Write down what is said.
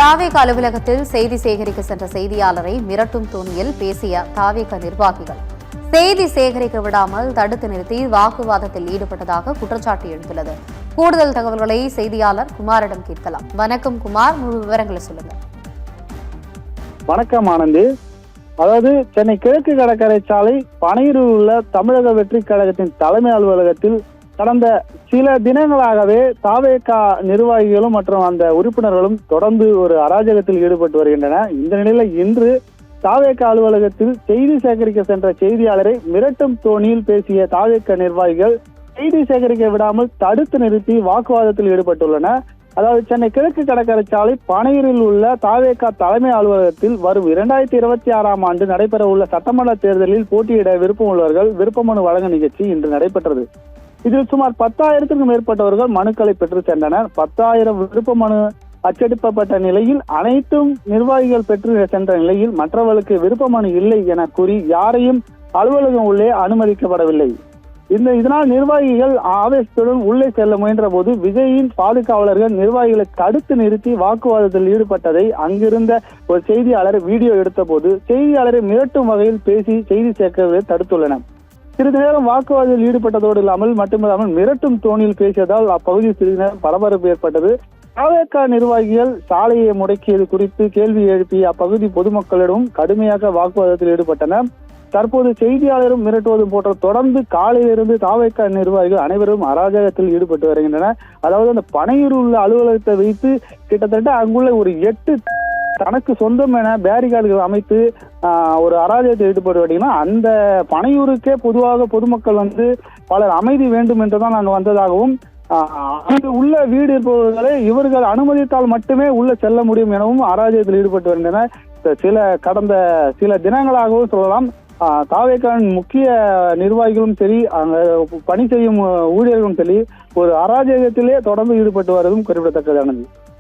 தாவேக அலுவலகத்தில் செய்தி சேகரிக்க சென்ற செய்தியாளரை மிரட்டும் தோணியில் பேசிய தாவேக நிர்வாகிகள் செய்தி சேகரிக்க விடாமல் தடுத்து நிறுத்தி வாக்குவாதத்தில் ஈடுபட்டதாக குற்றச்சாட்டு எழுந்துள்ளது. கூடுதல் தகவல்களை செய்தியாளர் குமாரிடம் கேட்கலாம். வணக்கம் குமார், முழு விவரங்களை சொல்லுங்க. வணக்கம் ஆனந்தி. அதாவது சென்னை கிழக்கு கடற்கரை சாலை பனையூரில் உள்ள தமிழக வெற்றி கழகத்தின் தலைமை அலுவலகத்தில் கடந்த சில தினங்களாகவே தாவேகா நிர்வாகிகளும் மற்றும் அந்த உறுப்பினர்களும் தொடர்ந்து ஒரு அராஜகத்தில் ஈடுபட்டு வருகின்றன. இந்த நிலையில இன்று தாவேகா அலுவலகத்தில் செய்தி சேகரிக்க சென்ற செய்தியாளரை மிரட்டும் தோணியில் பேசிய தாவேகா நிர்வாகிகள் செய்தி சேகரிக்க விடாமல் தடுத்து நிறுத்தி வாக்குவாதத்தில் ஈடுபட்டுள்ளனர். அதாவது சென்னை கிழக்கு கடற்கரை சாலை பனையூரில் உள்ள தாவேகா தலைமை அலுவலகத்தில் வரும் 2026ஆம் ஆண்டு நடைபெற உள்ள சட்டமன்ற தேர்தலில் போட்டியிட விருப்பம் உள்ளவர்கள் விருப்ப மனு வழங்க நிகழ்ச்சி இன்று நடைபெற்றது. இதில் சுமார் 10,000க்கும் மேற்பட்டவர்கள் மனுக்களை பெற்று சென்றனர். 10,000 விருப்ப மனு அச்சடிக்கப்பட்ட நிலையில் அனைத்தும் நிர்வாகிகள் பெற்று சென்ற நிலையில் மற்றவர்களுக்கு விருப்ப மனு இல்லை என கூறி யாரையும் அலுவலகம் உள்ளே அனுமதிக்கப்படவில்லை. இதனால் நிர்வாகிகள் ஆவேசத்துடன் உள்ளே செல்ல முயன்ற போது விஜயின் பாதுகாவலர்கள் நிர்வாகிகளை தடுத்து நிறுத்தி வாக்குவாதத்தில் ஈடுபட்டதை அங்கிருந்த ஒரு செய்தியாளர் வீடியோ எடுத்த போது செய்தியாளரை மிரட்டும் வகையில் பேசி செய்தி சேர்க்கவே தடுத்துள்ளனர். சிறிது நேரம் வாக்குவாதத்தில் ஈடுபட்டதோடு மட்டுமில்லாமல் மிரட்டும் தோணியில் பேசியதால் அப்பகுதியில் சிறிது நேரம் பரபரப்பு ஏற்பட்டது. தாவேகா நிர்வாகிகள் சாலையை முடக்கியது குறித்து கேள்வி எழுப்பிய அப்பகுதி பொதுமக்களிடம் கடுமையாக வாக்குவாதத்தில் ஈடுபட்டனர். தற்போது செய்தியாளரும் மிரட்டுவதும் போன்ற தொடர்ந்து காலையிலிருந்து தாவேகா நிர்வாகிகள் அனைவரும் அராஜகத்தில் ஈடுபட்டு வருகின்றனர். அதாவது அந்த பனையூரில் உள்ள அலுவலகத்தை வைத்து கிட்டத்தட்ட அங்குள்ள ஒரு 8 தனக்கு சொந்தம் என பேரிகார்டுகள் அமைத்து ஒரு அராஜகத்தில் ஈடுபட்டு வருகின்றனர். அந்த பனையூருக்கே பொதுவாக பொதுமக்கள் பலர் அமைதி வேண்டும் என்றுதான் நாங்கள் வந்ததாகவும் அங்கு உள்ள வீடு இருப்பவர்களை இவர்கள் அனுமதித்தால் மட்டுமே உள்ள செல்ல முடியும் எனவும் அராஜகத்தில் ஈடுபட்டு வருகின்றனர். கடந்த சில தினங்களாகவும் சொல்லலாம். தாவேகாவின் முக்கிய நிர்வாகிகளும் சரி, அங்க பணி செய்யும் ஊழியர்களும் சரி ஒரு அராஜகத்திலே தொடர்ந்து ஈடுபட்டு வருவதும் குறிப்பிடத்தக்கதானது.